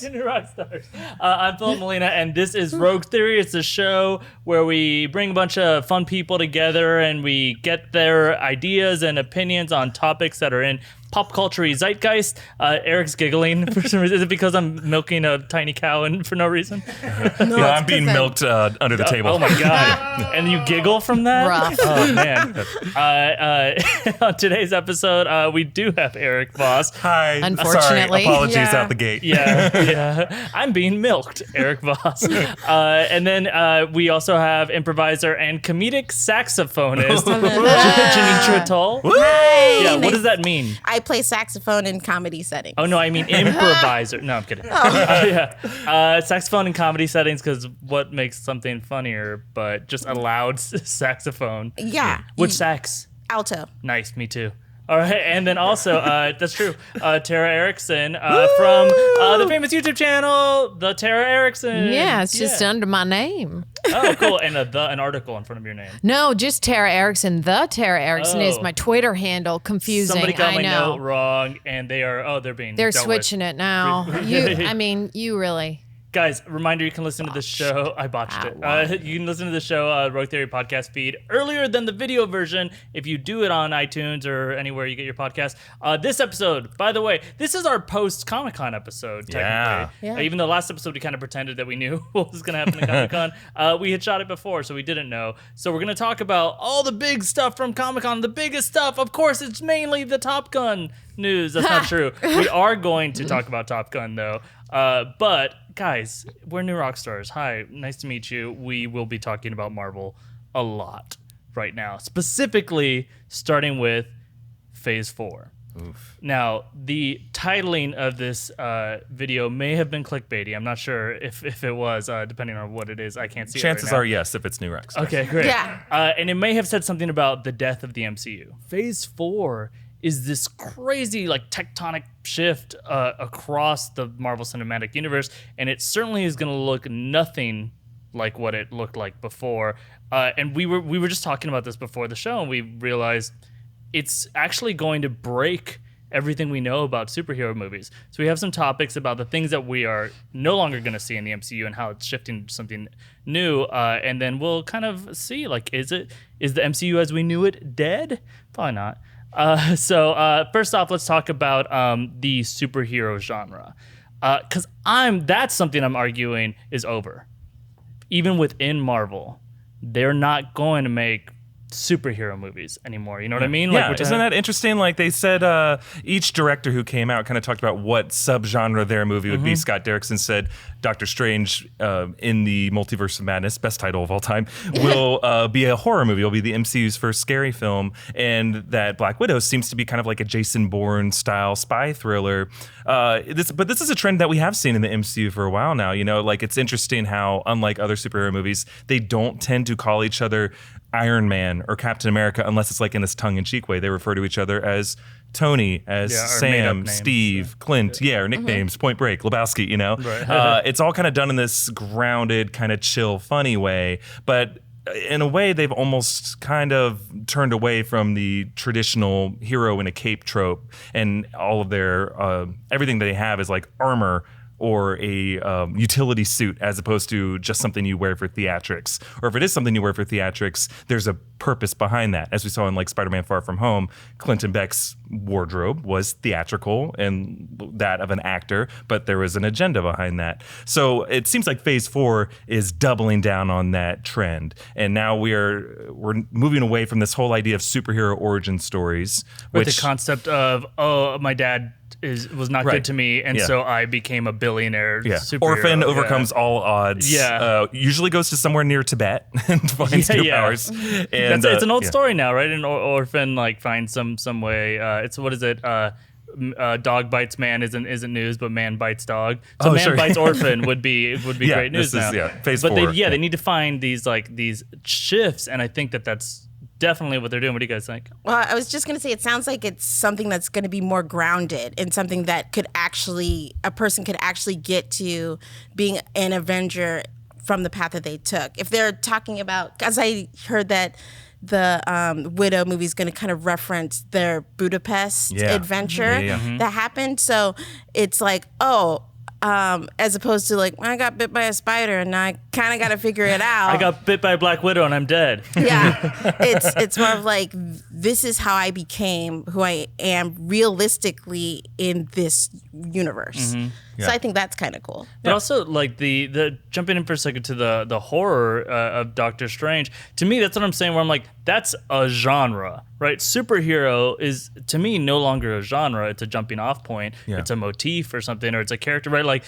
to New Rockstars. I'm Filup Molina, and this is Rogue Theory. It's a show where we bring a bunch of fun people together and we get their ideas and opinions on topics that are in pop culture zeitgeist. Eric's giggling for some reason. Is it because I'm milking a tiny cow and for no reason? No, I'm being milked under the table. Oh my god! And you giggle from that? Rough. Oh man! On today's episode, we do have Erik Voss. Hi. Unfortunately. Sorry, apologies Yeah. out the gate. Yeah. I'm being milked, Erik Voss. And then we also have improviser and comedic saxophonist Genetra Tull. Hi. Yeah, what does that mean? I play saxophone in comedy settings. Oh, no, I mean improviser. No, I'm kidding. Saxophone in comedy settings, because what makes something funnier but just a loud saxophone? Yeah. Which sax? Alto. Nice, me too. All right, and then also, that's true, Tara Erickson from the famous YouTube channel, The Tara Erickson. Yeah, it's just under my name. Oh, cool, and an article in front of your name. No, just Tara Erickson. The Tara Erickson is Oh. my Twitter handle. Confusing. Somebody got I my know. note wrong, and they're being They're dealt with. switching it now. You really. Guys, reminder, you can listen to the show. I botched it. You can listen to the show, Rogue Theory podcast feed, earlier than the video version if you do it on iTunes or anywhere you get your podcast. This episode, by the way, this is our post-Comic-Con episode, technically. Yeah. Even though last episode we kind of pretended that we knew what was going to happen at Comic-Con. We had shot it before, so we didn't know. So we're going to talk about all the big stuff from Comic-Con. The biggest stuff, of course, it's mainly the Top Gun news. That's not true. We are going to talk about Top Gun, though. But guys, we're New Rockstars. Hi, nice to meet you. We will be talking about Marvel a lot right now, specifically starting with Phase 4. Oof. Now, the titling of this video may have been clickbaity. I'm not sure if it was, depending on what it is. I can't see Chances it right now. are yes if it's New Rockstars. Okay, great. Yeah. And it may have said something about the death of the MCU. Phase 4 is this crazy tectonic shift across the Marvel Cinematic Universe, and it certainly is going to look nothing like what it looked like before. And we were just talking about this before the show, and we realized it's actually going to break everything we know about superhero movies. So we have some topics about the things that we are no longer going to see in the MCU and how it's shifting to something new. And then we'll kind of see, is the MCU as we knew it dead? Probably not. So first off, let's talk about the superhero genre. Because that's something I'm arguing is over. Even within Marvel, they're not going to make superhero movies anymore. You know what I mean? Yeah, isn't that interesting? They said each director who came out kind of talked about what subgenre their movie would be. Scott Derrickson said Doctor Strange in the Multiverse of Madness, best title of all time, will be a horror movie. It'll be the MCU's first scary film. And that Black Widow seems to be kind of like a Jason Bourne style spy thriller. But this is a trend that we have seen in the MCU for a while now. It's interesting how, unlike other superhero movies, they don't tend to call each other Iron Man or Captain America unless it's in this tongue-in-cheek way. They refer to each other as Tony, as Sam, Steve, Clint, or nicknames, Point Break, Lebowski, Right. It's all kind of done in this grounded, kind of chill, funny way. But in a way, they've almost kind of turned away from the traditional hero in a cape trope. And all of their, everything they have is armor or a utility suit as opposed to just something you wear for theatrics. Or if it is something you wear for theatrics, there's a purpose behind that. As we saw in Spider-Man Far From Home, Clinton Beck's wardrobe was theatrical and that of an actor, but there was an agenda behind that. So it seems like Phase 4 is doubling down on that trend. And now we're moving away from this whole idea of superhero origin stories. With the concept of, my dad was not good to me, and so I became a billionaire superhero. Orphan overcomes all odds. Usually goes to somewhere near Tibet and finds new powers. And it's an old story now, right? An orphan finds some way. It's what is it? Dog bites man isn't news, but man bites dog. So man bites orphan would be great news now. Phase but 4. They need to find these shifts, and I think that's definitely what they're doing. What do you guys think? Well, I was just going to say, it sounds like it's something that's going to be more grounded and something that a person could actually get to being an Avenger from the path that they took. If they're talking about, because I heard that the Widow movie is going to kind of reference their Budapest adventure that happened. So it's as opposed to like, I got bit by a spider and I kind of got to figure it out. I got bit by a Black Widow and I'm dead. Yeah, it's more of like, this is how I became who I am realistically in this universe. Yeah. So I think that's kind of cool. But also, like the jumping in for a second to the horror of Doctor Strange. To me, that's what I'm saying. Where I'm like, that's a genre, right? Superhero is to me no longer a genre. It's a jumping off point. Yeah. It's a motif or something, or it's a character, right? Like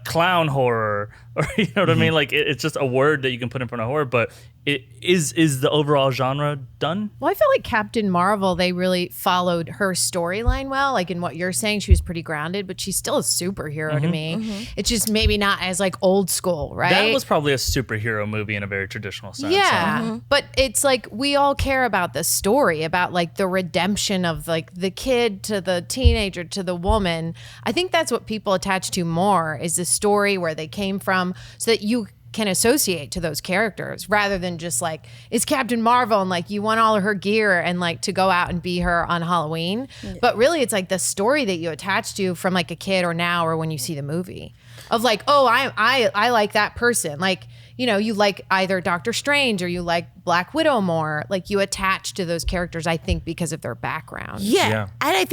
clown horror, or you know what I mean? Like it's just a word that you can put in front of horror. But it is the overall genre done? Well, I feel like Captain Marvel, they really followed her storyline well. Like in what you're saying, she was pretty grounded, but she's still a superhero to me. It's just maybe not as like old school, right? That was probably a superhero movie in a very traditional sense. Yeah, but it's like we all care about the story, about like the redemption of like the kid to the teenager to the woman. I think that's what people attach to more is the story, where they came from, so that you can associate to those characters rather than just like, it's Captain Marvel and like you want all of her gear and like to go out and be her on Halloween. But really it's like the story that you attach to from like a kid or now or when you see the movie of like, oh, I like that person. Like, you know, you like either Doctor Strange or you like Black Widow more. Like you attach to those characters, I think, because of their background. Yeah. And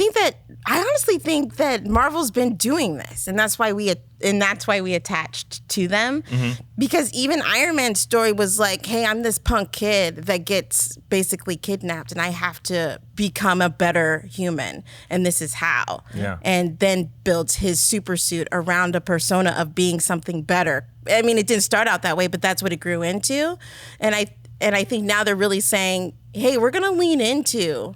I honestly think that Marvel's been doing this, and that's why we attached to them. Because even Iron Man's story was like, hey, I'm this punk kid that gets basically kidnapped and I have to become a better human, and this is how. Yeah. And then builds his super suit around a persona of being something better. I mean, it didn't start out that way, but that's what it grew into. And I think now they're really saying, hey, we're going to lean into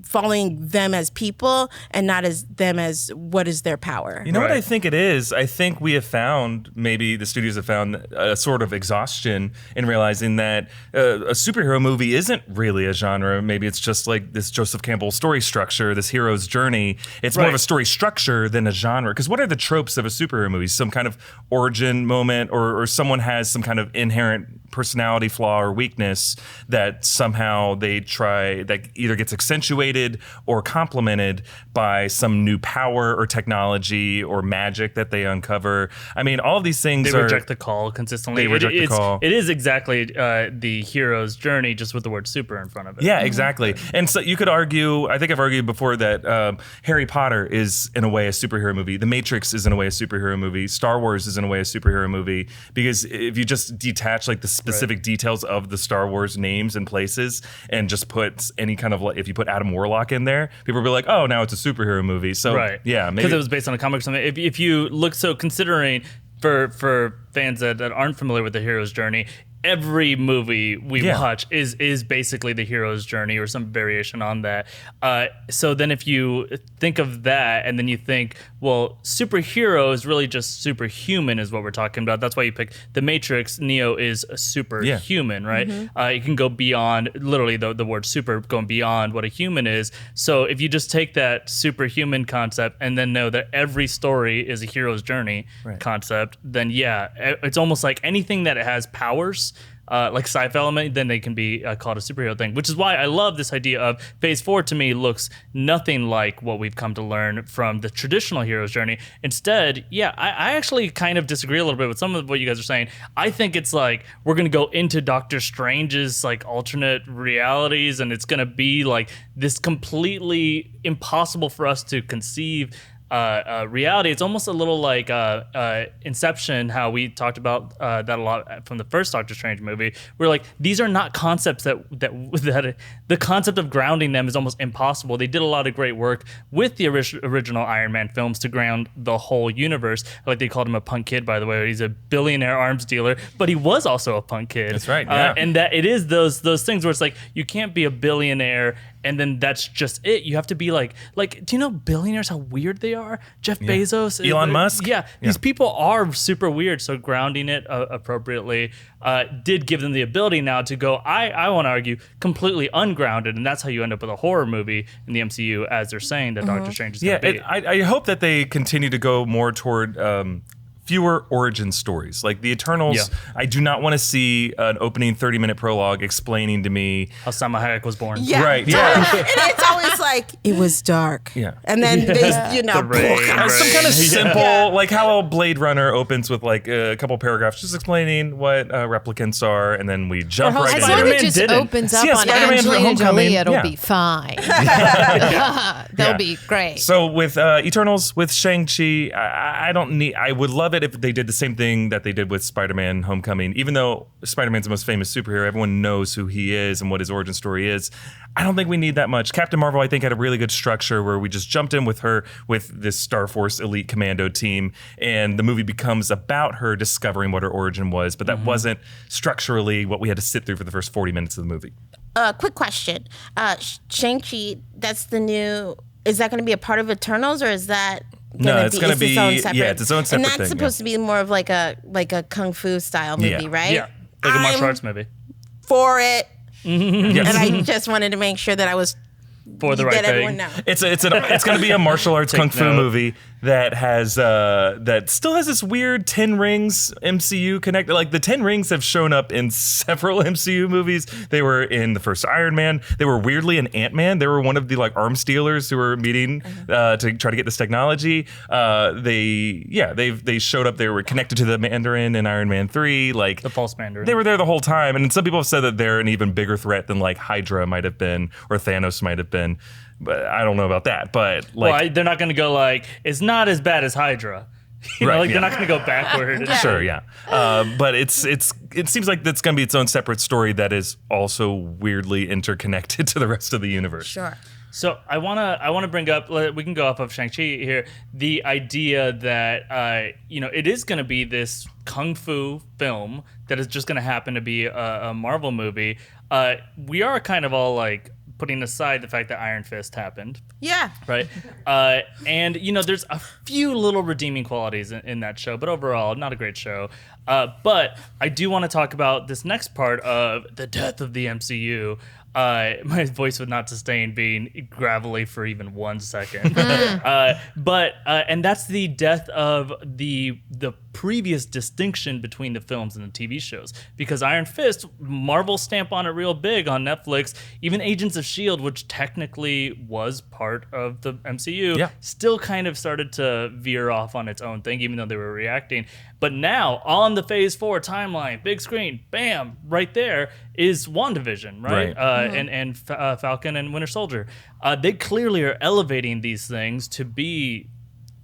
following them as people and not as them as what is their power. You know what I think it is? I think we have found, maybe the studios have found a sort of exhaustion in realizing that a superhero movie isn't really a genre. Maybe it's just like this Joseph Campbell story structure, this hero's journey. It's more of a story structure than a genre. Because what are the tropes of a superhero movie? Some kind of origin moment, or someone has some kind of inherent personality flaw or weakness that somehow they try, that either gets accentuated or complemented by some new power or technology or magic that they uncover. I mean, all of these things They reject the call consistently. They reject the call. It is exactly the hero's journey, just with the word super in front of it. Yeah, exactly. And so you could argue, I think I've argued before that Harry Potter is in a way a superhero movie. The Matrix is in a way a superhero movie. Star Wars is in a way a superhero movie. Because if you just detach like the specific details of the Star Wars names and places and just put any kind of, like, if you put Adam Warlock in there, people will be like, oh, now it's a superhero movie. So yeah, maybe because it was based on a comic or something. If you look, so considering for fans that aren't familiar with the hero's journey, every movie we watch is basically the hero's journey or some variation on that. So then if you think of that and then you think, well, superhero is really just superhuman is what we're talking about. That's why you pick The Matrix. Neo is a superhuman, right? It can go beyond, literally the word super, going beyond what a human is. So if you just take that superhuman concept and then know that every story is a hero's journey concept, then it's almost like anything that has powers, like sci-fi element, then they can be called a superhero thing, which is why I love this idea of Phase 4. To me, looks nothing like what we've come to learn from the traditional hero's journey. Instead, I actually kind of disagree a little bit with some of what you guys are saying. I think it's like we're going to go into Doctor Strange's like alternate realities, and it's going to be like this completely impossible for us to conceive reality. It's almost a little like Inception, how we talked about that a lot from the first Doctor Strange movie. We're like, these are not concepts that the concept of grounding them is almost impossible. They did a lot of great work with the original Iron Man films to ground the whole universe. Like they called him a punk kid, by the way. He's a billionaire arms dealer, but he was also a punk kid. That's right. Yeah. And that it is those things where it's like, you can't be a billionaire and then that's just it. You have to be like, do you know billionaires, how weird they are? Jeff Bezos. Elon Musk. Yeah, these people are super weird. So grounding it appropriately did give them the ability now to go, I want to argue, completely ungrounded. And that's how you end up with a horror movie in the MCU, as they're saying that Doctor Strange is going to be. I hope that they continue to go more toward fewer origin stories. Like the Eternals, I do not want to see an opening 30-minute prologue explaining to me how Salma Hayek was born. Yeah. Right. Yeah. And it's always like, it was dark. Yeah. And then they, you know, The rain, some kind of Yeah. simple, like how Blade Runner opens with like a couple paragraphs just explaining what replicants are, and then we jump Or how right As into long Spider-Man as it just didn't. opens up Yeah, on Spider-Man Angelina Homecoming, Jolie, it'll yeah. be fine. They'll be great. So with Eternals, with Shang-Chi, I would love it if they did the same thing that they did with Spider-Man Homecoming. Even though Spider-Man's the most famous superhero, everyone knows who he is and what his origin story is. I don't think we need that much. Captain Marvel, I think, had a really good structure where we just jumped in with her with this Star Force elite commando team, and the movie becomes about her discovering what her origin was, but that wasn't structurally what we had to sit through for the first 40 minutes of the movie. Quick question. Shang-Chi, that's the new, is that going to be a part of Eternals, or is that It's going to be its own separate? yeah, it's its own separate And that's thing. supposed to be more of like a kung fu style movie, Yeah. right? Yeah, like a martial I'm arts movie for it. Yes. And I just wanted to make sure that I was for the right let everyone thing. know. It's going to be a martial arts kung fu note. movie that has that still has this weird 10 Rings MCU connected. Like the 10 Rings have shown up in several MCU movies. They were in the first Iron Man. They were weirdly in Ant-Man. They were one of the like arms dealers who were meeting to try to get this technology. They showed up. They were connected to the Mandarin in Iron Man 3. Like The false Mandarin. they were there the whole time. And some people have said that they're an even bigger threat than like Hydra might have been or Thanos might have been. But I don't know about that. But like, well, they're not going to go like, it's not as bad as Hydra. You know, Right, like yeah. they're not going to go backward. sure, yeah. But it seems like that's going to be its own separate story that is also weirdly interconnected to the rest of the universe. Sure. So I wanna bring up, we can go off of Shang-Chi here, the idea that it is going to be this kung fu film that is just going to happen to be a Marvel movie. We are kind of all like putting aside the fact that Iron Fist happened. Yeah. Right. And, there's a few little redeeming qualities in that show, but overall, not a great show. But I do want to talk about this next part of the death of the MCU. My voice would not sustain being gravelly for even 1 second. And that's the death of the previous distinction between the films and the TV shows. Because Iron Fist, Marvel stamp on it real big on Netflix. Even Agents of S.H.I.E.L.D., which technically was part of the MCU, still kind of started to veer off on its own thing, even though they were reacting. But now, on the Phase 4 timeline, big screen, bam, right there is WandaVision, right? And Falcon and Winter Soldier. They clearly are elevating these things to be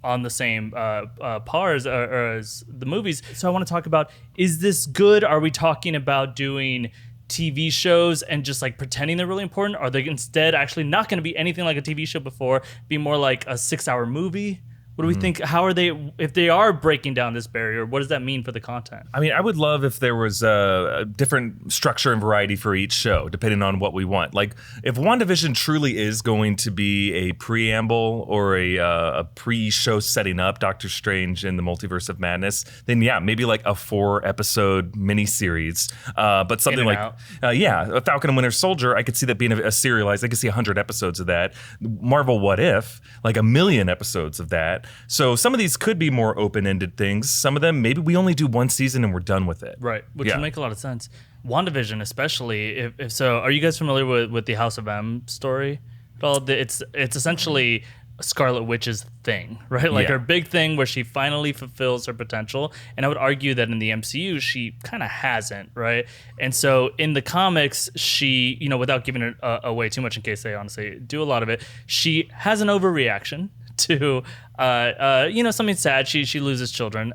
on the same pars or as the movies. So I want to talk about, is this good? Are we talking about doing TV shows and just like pretending they're really important? Are they instead actually not going to be anything like a TV show before, be more like a 6-hour movie? What do we think? How are they, if they are breaking down this barrier, what does that mean for the content? I mean, I would love if there was a different structure and variety for each show, depending on what we want. Like, if WandaVision truly is going to be a preamble or a pre-show setting up Doctor Strange in the Multiverse of Madness, then yeah, maybe like a 4-episode miniseries. But something like, a Falcon and Winter Soldier, I could see that being a serialized. I could see 100 episodes of that. Marvel What If, like 1 million episodes of that. So some of these could be more open-ended things. Some of them, maybe we only do 1 season and we're done with it. Right, which would make a lot of sense. WandaVision especially, if so, are you guys familiar with the House of M story at all? It's essentially Scarlet Witch's thing, right? Like her big thing where she finally fulfills her potential. And I would argue that in the MCU, she kind of hasn't, right? And so in the comics, she, without giving it away too much in case they honestly do a lot of it, she has an overreaction to something sad. She loses children.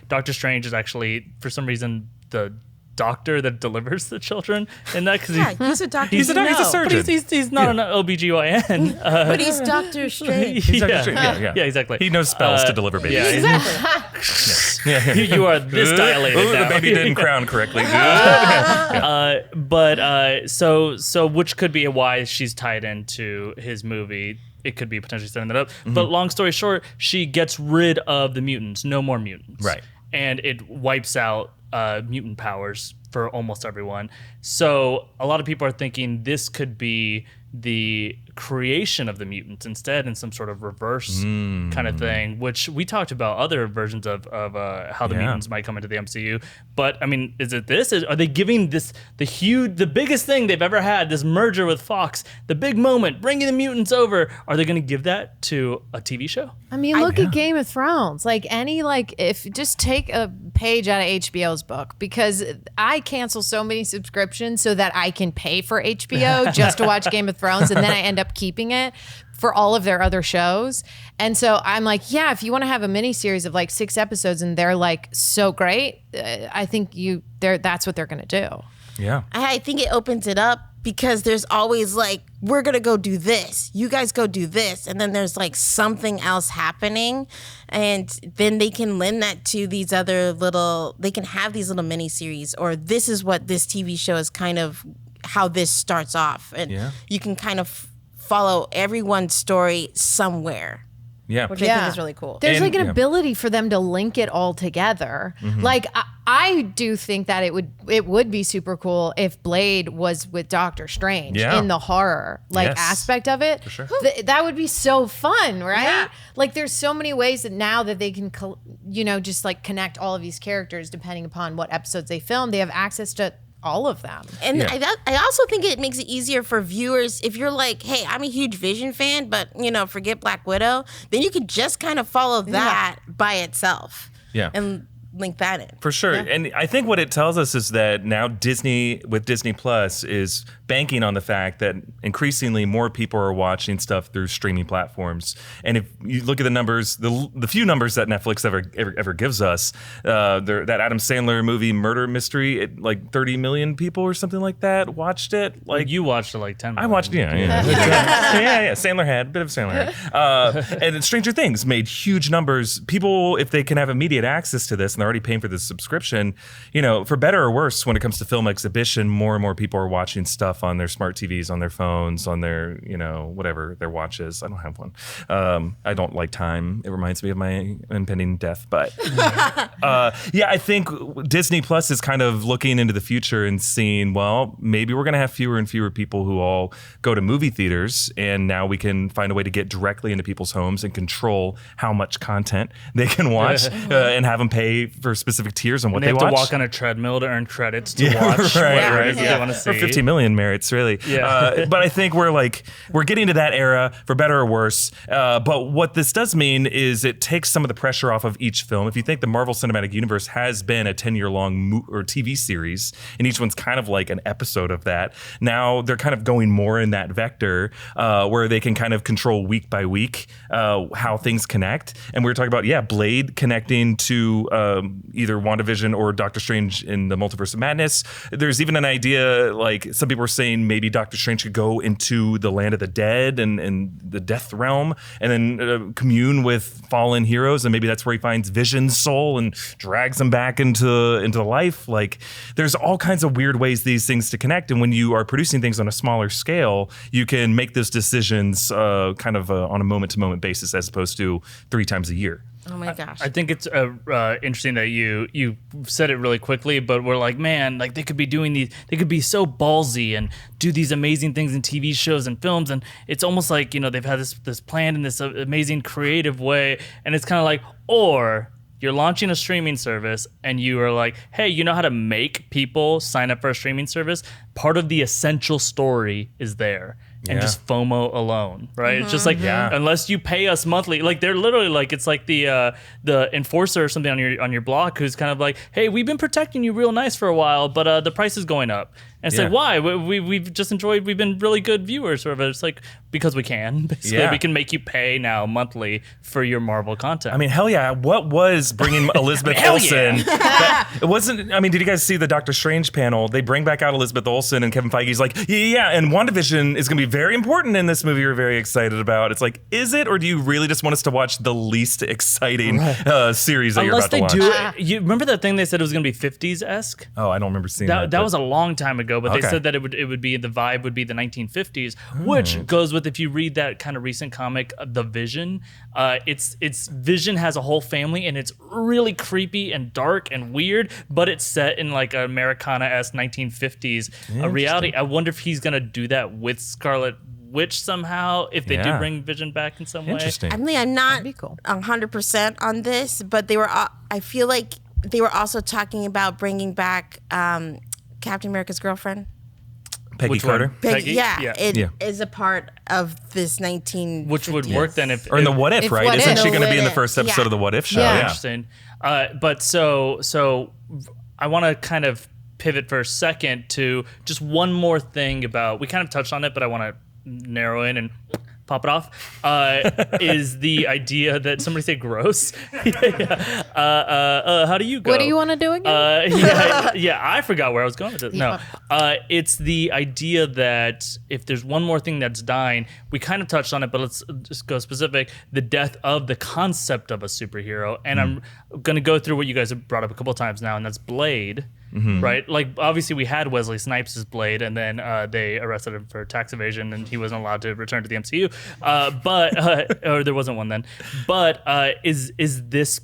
Doctor Strange is actually, for some reason, the doctor that delivers the children in that, because he's a doctor. He's a surgeon. But he's not an OBGYN. But he's Dr. Strange. He's Doctor Strange. Yeah, exactly. He knows spells to deliver babies. Exactly. You are this dilated Ooh, now. the baby didn't crown correctly. So which could be why she's tied into his movie. It could be potentially setting that up. But long story short, she gets rid of the mutants. No more mutants. Right. And it wipes out mutant powers for almost everyone. So a lot of people are thinking this could be the creation of the mutants instead in some sort of reverse kind of thing, which we talked about other versions of how the mutants might come into the MCU. But I mean, is it this? Are they giving this the biggest thing they've ever had, this merger with Fox, the big moment, bringing the mutants over? Are they going to give that to a TV show? I mean, look at Game of Thrones. Like if just take a page out of HBO's book, because I cancel so many subscriptions so that I can pay for HBO just to watch Game of Thrones, and then I end up keeping it for all of their other shows. And so I'm like, yeah, if you want to have a mini series of like 6 episodes and they're like so great, I think that's what they're going to do. Yeah. I think it opens it up because there's always like, we're going to go do this. You guys go do this. And then there's like something else happening. And then they can lend that to these other they can have these little mini series, or this is what this TV show is kind of how this starts off. And you can kind of follow everyone's story somewhere. Yeah. Which I think is really cool. There's like an ability for them to link it all together. Like I do think that it would be super cool if Blade was with Doctor Strange in the horror aspect of it. For sure. That would be so fun, right? Yeah. Like there's so many ways that now that they can just like connect all of these characters depending upon what episodes they film. They have access to all of them. And I also think it makes it easier for viewers if you're like, hey, I'm a huge Vision fan, but forget Black Widow, then you can just kind of follow that by itself. Yeah. And link that in. For sure. Yeah. And I think what it tells us is that now Disney with Disney Plus is banking on the fact that increasingly more people are watching stuff through streaming platforms. And if you look at the numbers, the few numbers that Netflix ever gives us, that Adam Sandler movie Murder Mystery, like 30 million people or something like that watched it. Like you watched it like 10 million. I watched, yeah. Sandler had a bit of Sandler had. And Stranger Things made huge numbers. People, if they can have immediate access to this and they're already paying for this subscription, for better or worse, when it comes to film exhibition, more and more people are watching stuff on their smart TVs, on their phones, on their, whatever, their watches. I don't have one. I don't like time. It reminds me of my impending death. But I think Disney Plus is kind of looking into the future and seeing, well, maybe we're going to have fewer and fewer people who all go to movie theaters. And now we can find a way to get directly into people's homes and control how much content they can watch and have them pay for specific tiers on what they watch. have to walk on a treadmill to earn credits to watch whatever it is they want to see. Or 50 million merits, really. Yeah. But I think we're getting to that era, for better or worse. But what this does mean is it takes some of the pressure off of each film. If you think the Marvel Cinematic Universe has been a 10-year-long or TV series, and each one's kind of like an episode of that, now they're kind of going more in that vector where they can kind of control week by week how things connect. And we were talking about, Blade connecting to either WandaVision or Doctor Strange in the Multiverse of Madness. There's even an idea, like some people were saying maybe Doctor Strange could go into the land of the dead and the death realm and then commune with fallen heroes, and maybe that's where he finds Vision's soul and drags him back into life. Like there's all kinds of weird ways these things to connect, and when you are producing things on a smaller scale, you can make those decisions kind of on a moment-to-moment basis as opposed to 3 times a year. Oh my gosh. I think it's interesting that you said it really quickly, but we're like, man, like they could be doing these, they could be so ballsy and do these amazing things in TV shows and films. And it's almost like, they've had this plan in this amazing creative way. And it's kind of like, or you're launching a streaming service and you are like, hey, you know how to make people sign up for a streaming service? Part of the essential story is there. And just FOMO alone, right? It's just like, unless you pay us monthly, like they're literally like, it's like the enforcer or something on your block who's kind of like, hey, we've been protecting you real nice for a while, but the price is going up. And it's like, why? We've just enjoyed, we've been really good viewers. Or it's like, because we can. Basically, we can make you pay now monthly for your Marvel content. I mean, hell yeah. What was bringing Elizabeth Olsen? It wasn't, I mean, did you guys see the Doctor Strange panel? They bring back out Elizabeth Olsen and Kevin Feige's like, and WandaVision is going to be very important in this movie we're very excited about. It's like, is it? Or do you really just want us to watch the least exciting series that you're about to watch? Unless they do it. You remember that thing they said it was going to be 50s-esque? Oh, I don't remember seeing that. That was a long time ago, but they said that it would be, the vibe would be the 1950s, which goes with, if you read that kind of recent comic, The Vision, it's Vision has a whole family and it's really creepy and dark and weird, but it's set in like Americana-esque 1950s reality. I wonder if he's going to do that with Scarlet switch somehow if they do Yeah. bring Vision back in some way. Interesting. I mean, I'm not be cool. 100% on this, but they were. I feel like they were also talking about bringing back Captain America's girlfriend. Peggy Which one? Carter. Peggy? Yeah, it Yeah. is a part of this 19. Which would work then if Or in the What If, If right? What Isn't If. she going to be in the What first If, episode yeah. of the What If show? Yeah. Interesting. But so I want to kind of pivot for a second to just one more thing about, we kind of touched on it, but I want to narrow in and pop it off, is the idea that, somebody say gross. How do you go? What do you want to do again? Yeah, I forgot where I was going with it. No, it's the idea that if there's one more thing that's dying, we kind of touched on it, but let's just go specific, the death of the concept of a superhero. And I'm going to go through what you guys have brought up a couple of times now, and that's Blade. Right, like obviously we had Wesley Snipes as Blade, and then they arrested him for tax evasion, and he wasn't allowed to return to the MCU. Or there wasn't one then. But is this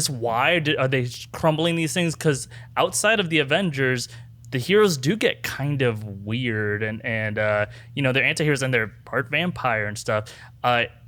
why are they crumbling these things? Because outside of the Avengers, the heroes do get kind of weird, and they're anti-heroes and they're part vampire and stuff.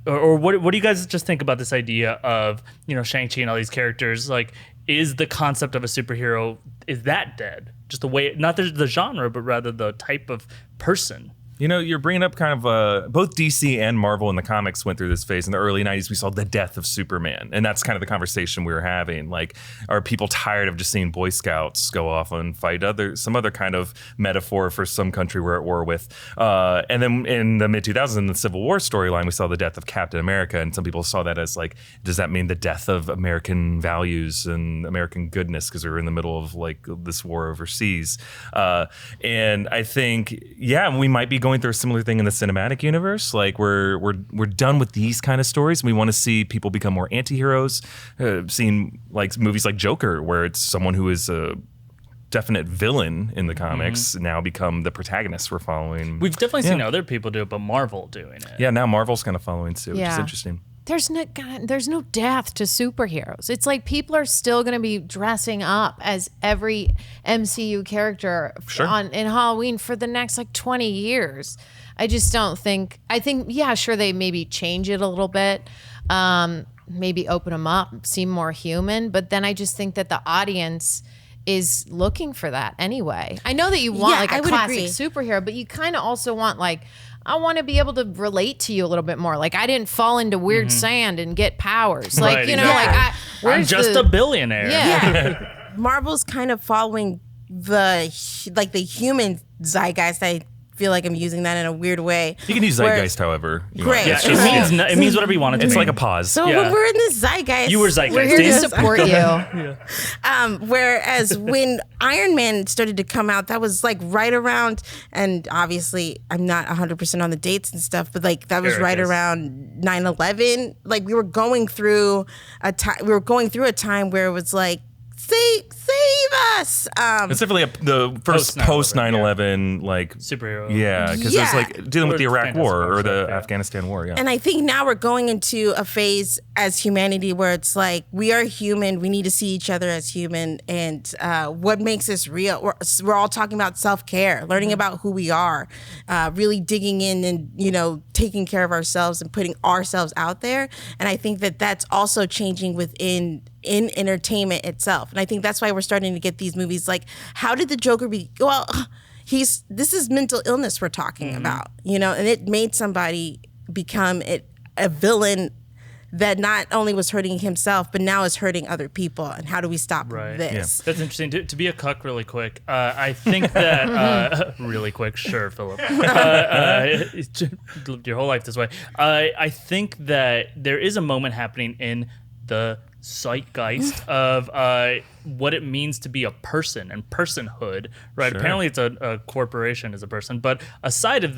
Or what do you guys just think about this idea of Shang-Chi and all these characters? Like, is the concept of a superhero, is that dead? Just the way, not the genre, but rather the type of person. You're bringing up kind of both DC and Marvel in the comics went through this phase. In the early 90s, we saw the death of Superman. And that's kind of the conversation we were having. Like, are people tired of just seeing Boy Scouts go off and fight some other kind of metaphor for some country we're at war with? And then in the mid-2000s, in the Civil War storyline, we saw the death of Captain America. And some people saw that as like, does that mean the death of American values and American goodness? Because we were in the middle of like this war overseas. And I think, we might be going through a similar thing in the cinematic universe. Like we're done with these kind of stories. We want to see people become more anti-heroes. Seeing like movies like Joker, where it's someone who is a definite villain in the comics now become the protagonist we're following. We've definitely seen other people do it, but Marvel doing it. Yeah, now Marvel's kind of following suit, which is Yeah. interesting. There's no death to superheroes. It's like people are still going to be dressing up as every MCU character in Halloween for the next like 20 years. I just don't think. I think sure, they maybe change it a little bit, maybe open them up, seem more human. But then I just think that the audience is looking for that anyway. I know that you want Yeah, like I a would classic agree. superhero, but you kind of also want like, I want to be able to relate to you a little bit more. Like, I didn't fall into weird sand and get powers. Like, Right, like I'm where's just a billionaire. Yeah. Marvel's kind of following the human zeitgeist. I feel like I'm using that in a weird way. You can use Where- zeitgeist, however. you Great. want. Yeah, it means whatever you want it to It's mean. like a pause. So Yeah. when we're in this zeitgeist, You were We're zeitgeist. here to Dave. support you. Whereas when Iron Man started to come out, that was like right around, and obviously I'm not 100% on the dates and stuff, but like that was Eric right is. around 9/11. Like we were going through a time. We were going through a time where it was like, save us. It's definitely the first post 9/11, 9/11 like Superhero. Yeah, because it was Yeah. like dealing with the Or Iraq Fantastic War or Four the stuff, yeah. Afghanistan War. Yeah. And I think now we're going into a phase as humanity where it's like we are human. We need to see each other as human, and what makes us real. We're all talking about self-care, learning about who we are, really digging in and taking care of ourselves and putting ourselves out there. And I think that that's also changing within entertainment itself. And I think that's why we're starting to get these movies like, how did the Joker be? Well, this is mental illness we're talking about, and it made somebody become a villain that not only was hurting himself, but now is hurting other people. And how do we stop this? That's interesting. To be a cuck really quick, I think that... really quick, sure, Philip. Lived your whole life this way. I think that there is a moment happening in the zeitgeist of what it means to be a person and personhood, right? Sure. Apparently, it's a corporation as a person, but aside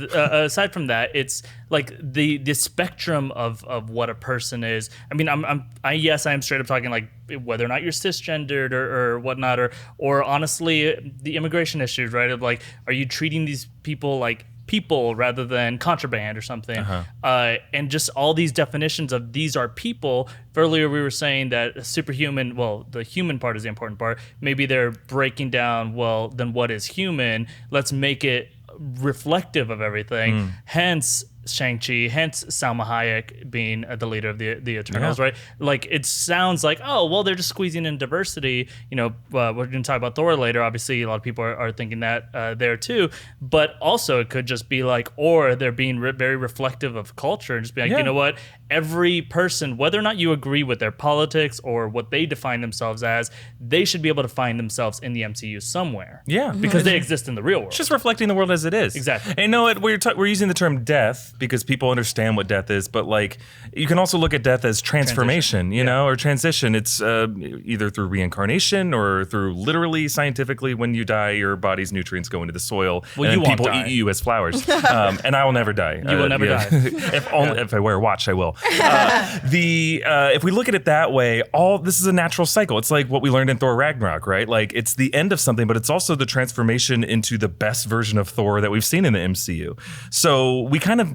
from that, it's like the spectrum of what a person is. I mean, I am straight up talking like whether or not you're cisgendered or whatnot, or honestly the immigration issues, right? Of like, are you treating these people like people rather than contraband or something, and just all these definitions of these are people. Earlier we were saying that superhuman, well, the human part is the important part. Maybe they're breaking down, well, then what is human? Let's make it reflective of everything. Hence, Shang-Chi, hence Salma Hayek being the leader of the Eternals, right? Like, it sounds like, oh, well, they're just squeezing in diversity. You know, we're going to talk about Thor later. Obviously, a lot of people are thinking that there too. But also, it could just be like, or they're being very reflective of culture and just be like, you know what? Every person, whether or not you agree with their politics or what they define themselves as, they should be able to find themselves in the MCU somewhere. Yeah. Because they exist in the real world. It's just reflecting the world as it is. Exactly. And you know what? We're using the term death because people understand what death is, but like you can also look at death as transformation, you know, or transition. It's either through reincarnation or through literally scientifically when you die, your body's nutrients go into the soil. Well, and you won't people die. eat you as flowers. And I will never die. You will never die. If I wear a watch, I will. If we look at it that way, this is a natural cycle. It's like what we learned in Thor Ragnarok, right? Like it's the end of something, but it's also the transformation into the best version of Thor that we've seen in the MCU. So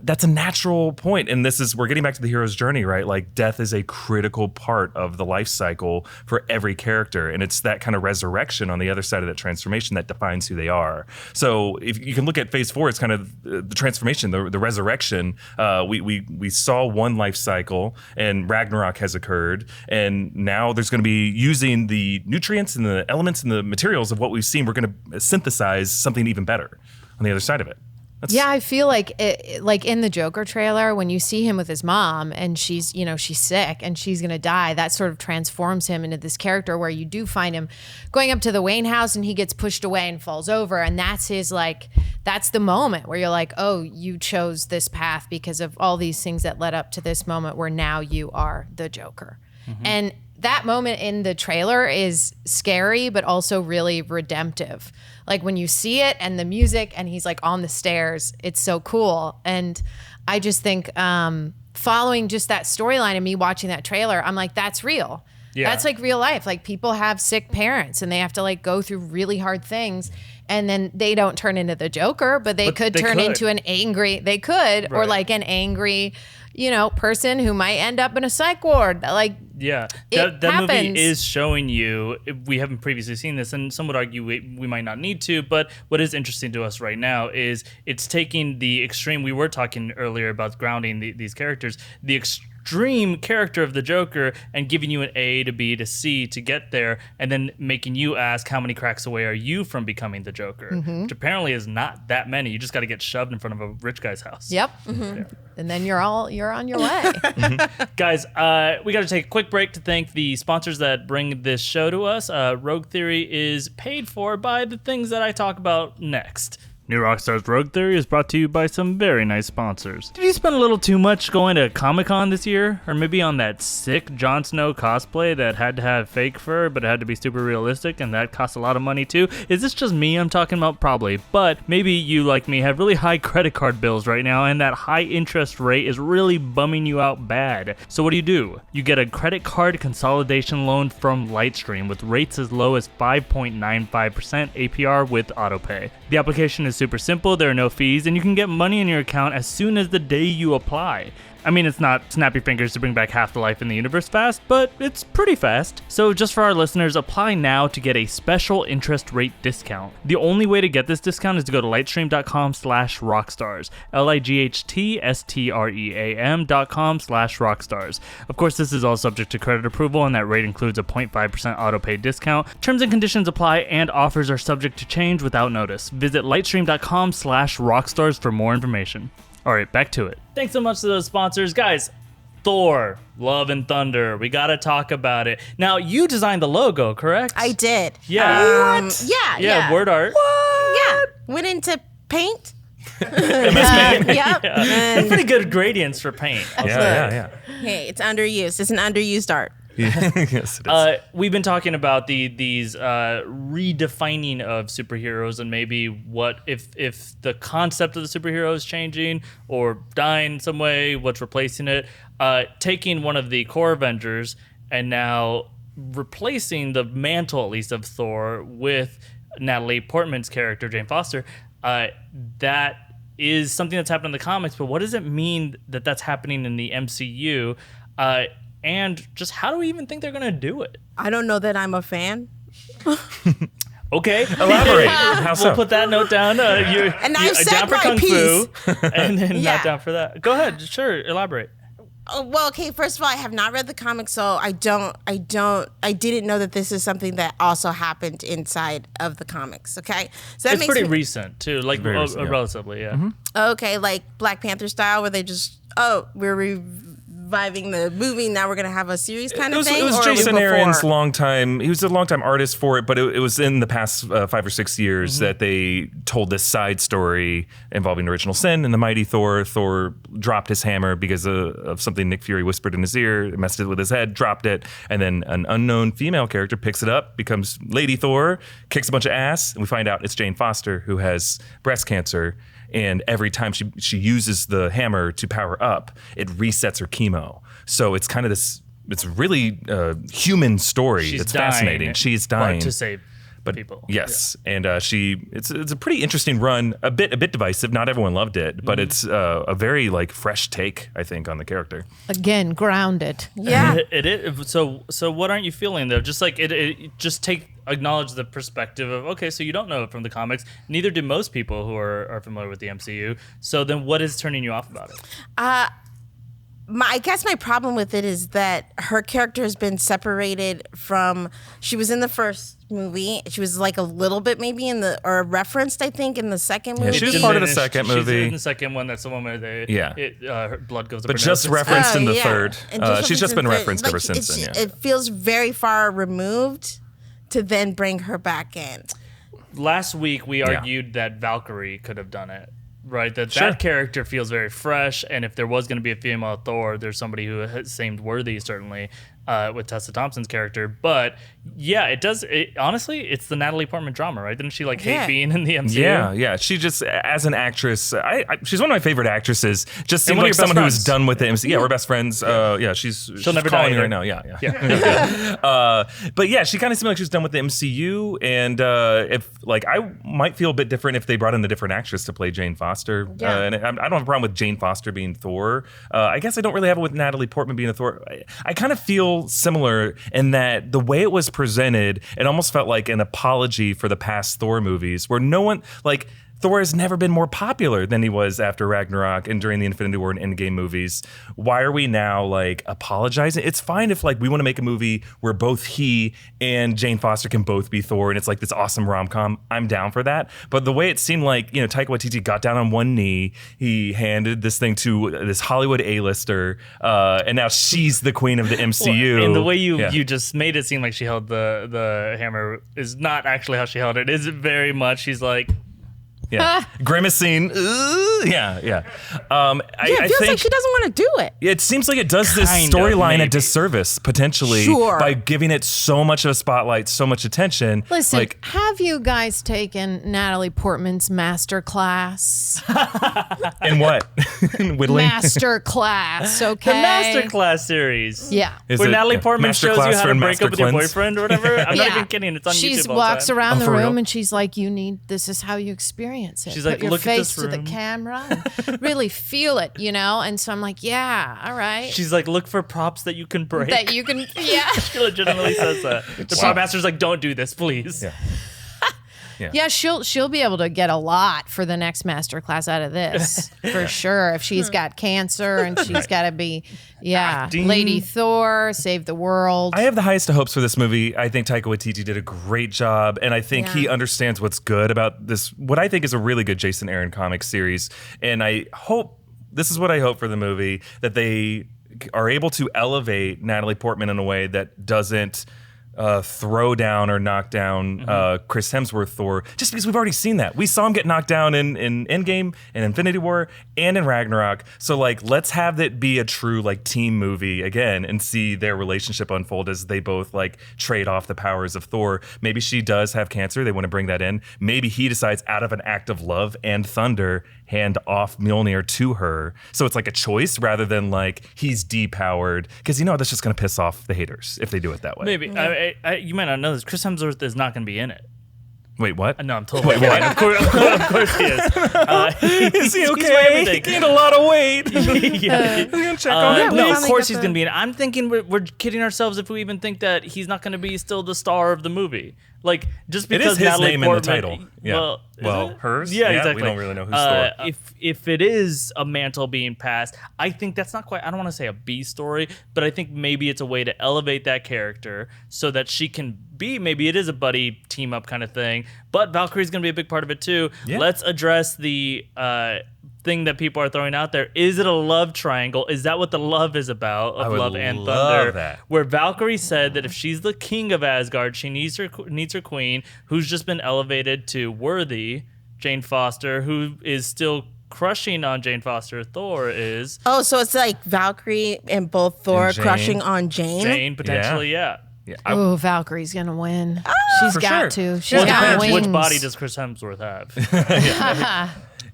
that's a natural point. And we're getting back to the hero's journey, right? Like death is a critical part of the life cycle for every character. And it's that kind of resurrection on the other side of that transformation that defines who they are. So if you can look at phase 4, it's kind of the transformation, the resurrection. We saw one life cycle and Ragnarok has occurred. And now there's going to be using the nutrients and the elements and the materials of what we've seen. We're going to synthesize something even better on the other side of it. I feel like like in the Joker trailer, when you see him with his mom and she's sick and she's going to die, that sort of transforms him into this character where you do find him going up to the Wayne house and he gets pushed away and falls over. And that's that's the moment where you're like, oh, you chose this path because of all these things that led up to this moment where now you are the Joker. Mm-hmm. And that moment in the trailer is scary, but also really redemptive. Like when you see it and the music and he's like on the stairs, it's so cool. And I just think following just that storyline and me watching that trailer, I'm like, that's real. Yeah. That's like real life. Like people have sick parents and they have to like go through really hard things. And then they don't turn into the Joker, but they could turn into an angry, or like an angry, person who might end up in a psych ward. Like, yeah, that movie is showing you, we haven't previously seen this, and some would argue we might not need to, but what is interesting to us right now is it's taking the extreme, we were talking earlier about grounding these characters, the extreme character of the Joker and giving you an A to B to C to get there, and then making you ask how many cracks away are you from becoming the Joker, which apparently is not that many. You just got to get shoved in front of a rich guy's house. Yep. Mm-hmm. And then you're on your way. Guys, we got to take a quick break to thank the sponsors that bring this show to us. Rogue Theory is paid for by the things that I talk about next. New Rockstars Rogue Theory is brought to you by some very nice sponsors. Did you spend a little too much going to Comic-Con this year? Or maybe on that sick Jon Snow cosplay that had to have fake fur, but it had to be super realistic, and that cost a lot of money too? Is this just me I'm talking about? Probably. But maybe you, like me, have really high credit card bills right now, and that high interest rate is really bumming you out bad. So what do? You get a credit card consolidation loan from Lightstream with rates as low as 5.95% APR with autopay. The application is super simple, there are no fees, and you can get money in your account as soon as the day you apply. I mean, it's not snap your fingers to bring back half the life in the universe fast, but it's pretty fast. So just for our listeners, apply now to get a special interest rate discount. The only way to get this discount is to go to lightstream.com/rockstars, lightstream.com/rockstars. Of course, this is all subject to credit approval, and that rate includes a 0.5% autopay discount. Terms and conditions apply, and offers are subject to change without notice. Visit lightstream.com/rockstars for more information. All right, back to it. Thanks so much to those sponsors. Guys, Thor, Love and Thunder. We got to talk about it. Now, you designed the logo, correct? I did. Yeah. Yeah. Word art. What? Yeah. Went into paint. Yep. They're pretty good gradients for paint. Yeah. Hey, it's underused. It's an underused art. Yes, it is. We've been talking about these redefining of superheroes, and maybe what if the concept of the superhero is changing or dying in some way, what's replacing it. Taking one of the core Avengers and now replacing the mantle, at least, of Thor with Natalie Portman's character, Jane Foster. That is something that's happened in the comics, but what does it mean that that's happening in the MCU? And just how do we even think they're going to do it? I don't know that I'm a fan. Okay. Elaborate. How so? We'll put that note down. You're I've said down for my Kung Fu, piece. and then Yeah. not down for that. Go ahead. Sure. Elaborate. Oh, well, okay. First of all, I have not read the comics, so I didn't know that this is something that also happened inside of the comics. Okay, so that It's makes pretty me, recent too, like Very recent, yeah. relatively, yeah. okay, like Black Panther style, where they just we're reviving the movie. Now we're gonna have a series kind of thing. It was or Jason before? Aaron's he was a longtime artist for it, but it was in the past 5 or 6 years that they told this side story involving Original Sin and the mighty Thor. Thor dropped his hammer because of something Nick Fury whispered in his ear, messed it with his head, dropped it, and then an unknown female character picks it up, becomes Lady Thor, kicks a bunch of ass, and we find out it's Jane Foster who has breast cancer. And every time she uses the hammer to power up, it resets her chemo. So it's kind of this, it's really human story. She's it's dying, fascinating. She's dying. But to save people. Yes, and it's a pretty interesting run, a bit divisive. Not everyone loved it, but it's a very like fresh take, I think, on the character. Again, grounded. Yeah. It is. So what aren't you feeling though? Just like it just acknowledge the perspective of, okay, so you don't know it from the comics. Neither do most people who are familiar with the MCU. So then what is turning you off about it? I guess my problem with it is that her character has been separated from. She was in the first movie. She was like a little bit maybe or referenced, I think, in the second movie. she was part of the second She's movie. in the second one. That's the one where her blood goes up. But her just nose. referenced in the yeah. third. And She's just been referenced like, ever since then. Yeah. It feels very far removed to then bring her back in. Last week we argued that Valkyrie could have done it. Right, that character feels very fresh, and if there was going to be a female Thor, there's somebody who seemed worthy, certainly, with Tessa Thompson's character. But yeah, it does. Honestly, it's the Natalie Portman drama, right? Didn't she hate being in the MCU? Yeah. She just, as an actress, she's one of my favorite actresses. Just seemed one of like your best someone who was friends. done with the MCU. Yeah, we're best friends. She'll never calling die me right either. now. Yeah. But yeah, she kind of seemed like she was done with the MCU, and if like I might feel a bit different if they brought in a different actress to play Jane Foster. Yeah. And I don't have a problem with Jane Foster being Thor. I guess I don't really have it with Natalie Portman being a Thor. I kind of feel similar in that the way it was presented, it almost felt like an apology for the past Thor movies, where no one like. Thor has never been more popular than he was after Ragnarok and during the Infinity War and Endgame movies. Why are we now like apologizing? It's fine if like we want to make a movie where both he and Jane Foster can both be Thor and it's like this awesome rom-com. I'm down for that. But the way it seemed like, Taika Waititi got down on one knee, he handed this thing to this Hollywood A-lister, and now she's the queen of the MCU. Well, and the way you just made it seem like she held the hammer is not actually how she held it. Is it very much? She's like. Yeah, grimacing. Yeah. It feels like she doesn't want to do it. It seems like it does this Kind of, storyline a maybe. disservice potentially Sure. by giving it so much of a spotlight, so much attention. Listen, have you guys taken Natalie Portman's master class? In what? Whittling? Master class, okay? The Masterclass series. Yeah. Is Where it Natalie a Portman master shows you class how for to break master up with your cleanse? boyfriend or whatever. I'm not Yeah. even kidding. It's on She YouTube all walks the time. around the for room real? and she's like, this is how you experience it. She's Put like, your "Look at face this to the room." camera and really feel it, And so I'm like, yeah, all right. She's like, look for props that you can break. that you can, yeah. She legitimately says that. The prop master's like, don't do this, please. Yeah. Yeah, she'll be able to get a lot for the next master class out of this for sure. If she's got cancer and she's got to be, Acting. Lady Thor, save the world. I have the highest of hopes for this movie. I think Taika Waititi did a great job, and I think he understands what's good about this, what I think is a really good Jason Aaron comic series. And this is what I hope for the movie, that they are able to elevate Natalie Portman in a way that doesn't throw down or knock down Chris Hemsworth Thor, just because we've already seen that. We saw him get knocked down in Endgame and Infinity War and in Ragnarok. So like, let's have that be a true like team movie again and see their relationship unfold as they both like trade off the powers of Thor. Maybe she does have cancer. They want to bring that in. Maybe he decides out of an act of love and thunder, hand off Mjolnir to her. So it's like a choice rather than like he's depowered, because that's just going to piss off the haters if they do it that way. Maybe. You might not know this. Chris Hemsworth is not going to be in it. Wait, what? No, I'm totally kidding. Of course he is. Is he he's okay? everything. He gained a lot of weight. Yeah. He's gonna check on it. we No, of finally course got he's going to be in it. I'm thinking we're kidding ourselves if we even think that he's not going to be still the star of the movie. Like, just It because is his Natalie name Portman, in the title. Yeah. Well, is it? hers. Yeah, exactly. We don't really know who's Thor. If it is a mantle being passed, I think that's not quite. I don't want to say a B story, but I think maybe it's a way to elevate that character so that she can be. Maybe it is a buddy team up kind of thing. But Valkyrie's going to be a big part of it too. Yeah. Let's address the thing that people are throwing out there. Is it a love triangle? Is that what the love is about? Of I would Love and love Thunder, that. where Valkyrie said that if she's the king of Asgard, she needs her queen, who's just been elevated to worthy. Jane Foster, who is still crushing on Jane Foster. Thor is Oh, so it's like Valkyrie and both Thor And Jane. crushing on Jane. Jane potentially. Yeah. Yeah, Oh, Valkyrie's gonna win. She's For got sure. to. She's Well, it got depends. wings. Which body does Chris Hemsworth have?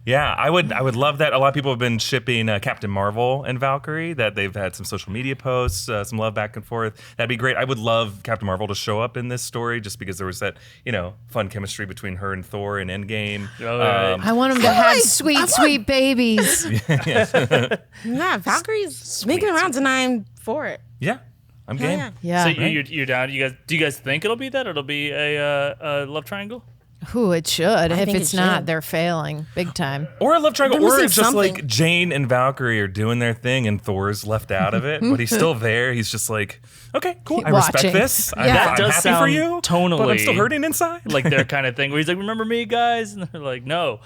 Yeah, I would love that. A lot of people have been shipping Captain Marvel and Valkyrie. That they've had some social media posts, some love back and forth. That'd be great. I would love Captain Marvel to show up in this story, just because there was that fun chemistry between her and Thor in Endgame. Oh, right. I want them to have sweet babies. Yeah, Valkyrie's making around and I'm for it. Yeah, I'm game. yeah. Yeah. So you're down. Do you guys think it'll be that? It'll be a love triangle? Who it should. If think it's it not, should. they're failing big time. Or a love triangle, There was or like just something- like Jane and Valkyrie are doing their thing and Thor's left out of it, but he's still there. He's just like, okay, cool. Keep I respect watching. this. Yeah. I'm That does happy for sound you, but I'm tonally still hurting inside. Like their kind of thing where he's like, remember me, guys? And they're like, no.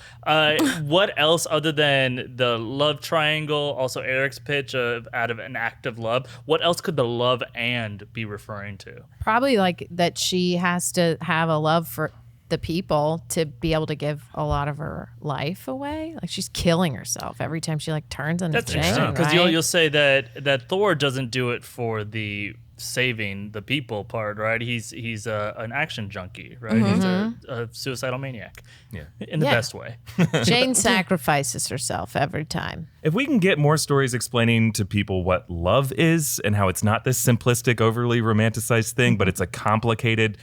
What else other than the love triangle, also Eric's pitch of out of an act of love, what else could the love and be referring to? Probably like that she has to have a love for the people to be able to give a lot of her life away. Like she's killing herself every time she like turns on That's Jane, interesting because right? you'll say that Thor doesn't do it for the saving the people part, right? He's an action junkie, right? He's a suicidal maniac, in the Yeah. best way. Jane sacrifices herself every time. If we can get more stories explaining to people what love is and how it's not this simplistic, overly romanticized thing, but it's a complicated,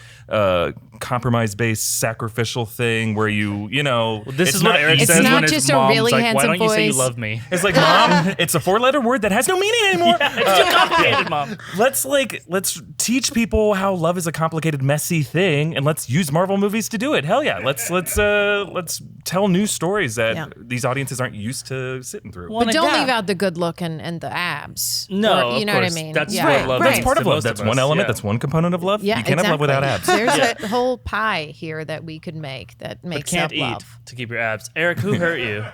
compromise-based, sacrificial thing where This it's is what not Eric easy. It's says not when his just a mom's really like, "Why handsome don't you say you voice." love me?" It's like, Mom, it's a 4-letter word that has no meaning anymore. It's too complicated, Mom. Let's teach people how love is a complicated, messy thing, and let's use Marvel movies to do it. Hell yeah, let's tell new stories that Yeah. these audiences aren't used to sitting through. Well, But don't yeah. leave out the good look and the abs. No, Or, you of know what I course. mean? That's yeah. what love That's means part to of love. most That's of one us. element. Yeah. That's one component of love. Yeah, You can't have love without abs. There's a whole pie here that we could make that But makes can't up eat love. to keep your abs. Eric, who hurt you?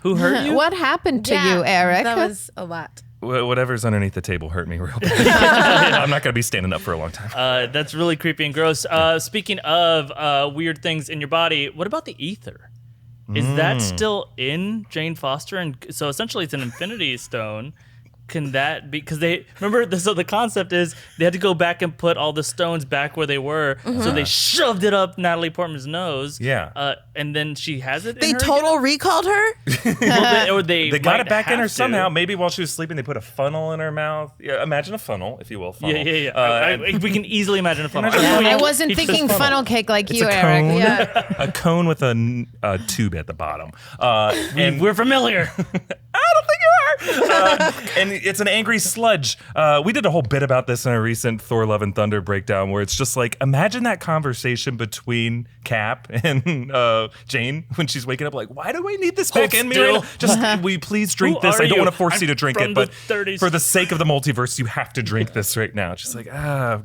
Who hurt you? What happened to you, Eric? That was a lot. Whatever's underneath the table hurt me real bad. I'm not going to be standing up for a long time. That's really creepy and gross. Speaking of weird things in your body, what about the ether? Is that still in Jane Foster? And so essentially, it's an Infinity Stone. Can that be? Because they remember. So the concept is they had to go back and put all the stones back where they were. So they shoved it up Natalie Portman's nose. Yeah. And then she has it. They in her total recalled her? or they They got might it back in her have to. somehow. Maybe while she was sleeping, they put a funnel in her mouth. Yeah, imagine a funnel, if you will. Funnel. Yeah. We can easily imagine a funnel. I wasn't It's just thinking funnel. funnel cake like It's you, a Eric. cone. Yeah. A cone with a tube at the bottom. And we're familiar. I don't think you are. And it's an angry sludge. We did a whole bit about this in a recent Thor: Love and Thunder breakdown, where it's just like, imagine that conversation between Cap and Jane when she's waking up, like, why do I need this Hold back in me? still. Right now? Just will you please drink Who this? are I don't you? want to force you I'm to drink from it, the but 30s. for the sake of the multiverse, you have to drink this right now. She's like,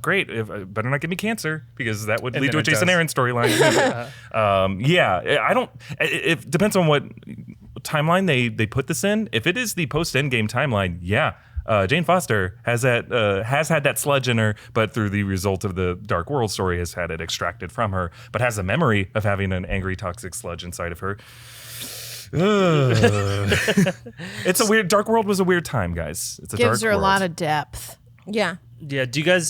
great. Better not give me cancer because that would lead then to a it Jason does. Aaron storyline. I don't. It depends on what timeline they put this in. If it is the post Endgame timeline, yeah. Jane Foster has had that sludge in her, but through the result of the Dark World story has had it extracted from her, but has a memory of having an angry, toxic sludge inside of her. It's a weird. Dark World was a weird time, guys. It's a Gives dark her a world. lot of depth. Yeah. Yeah. Do you guys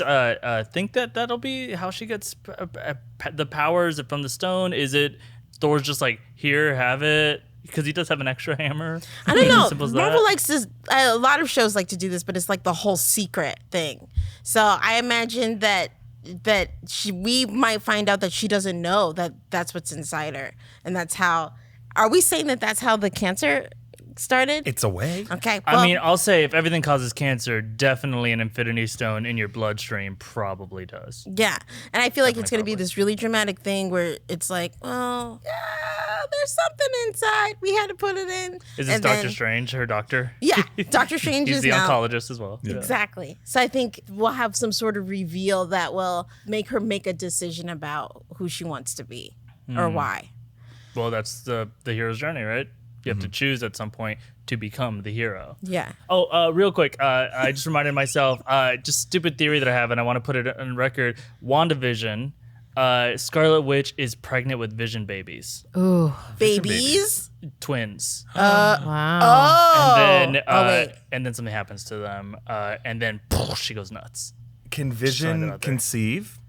think that that'll be how she gets the powers from the stone? Is it Thor's just like, here, have it? Because he does have an extra hammer. I don't know. Simple as Marvel that. likes this. A lot of shows like to do this, but it's like the whole secret thing. So I imagine that we might find out that she doesn't know that that's what's inside her, and that's how. Are we saying that that's how the cancer started? It's a way. Okay. I well, mean, I'll say if everything causes cancer, definitely an Infinity Stone in your bloodstream probably does. yeah. And I feel like it's going to be this really dramatic thing where it's like, well, yeah, there's something inside. We had to put it in. Is this And Doctor then- Strange, her doctor? Yeah. Doctor Strange He's is the now. oncologist as well. Yeah. Exactly. So I think we'll have some sort of reveal that will make her make a decision about who she wants to be or why. Well, that's the hero's journey, right? You have to choose at some point to become the hero. Yeah. Oh, real quick, I just reminded myself, just stupid theory that I have, and I want to put it on record. WandaVision, Scarlet Witch is pregnant with Vision babies, Ooh. Babies? twins, Wow. Oh. and then wait. and then something happens to them, and then she goes nuts. Can throwing it Vision out there. conceive?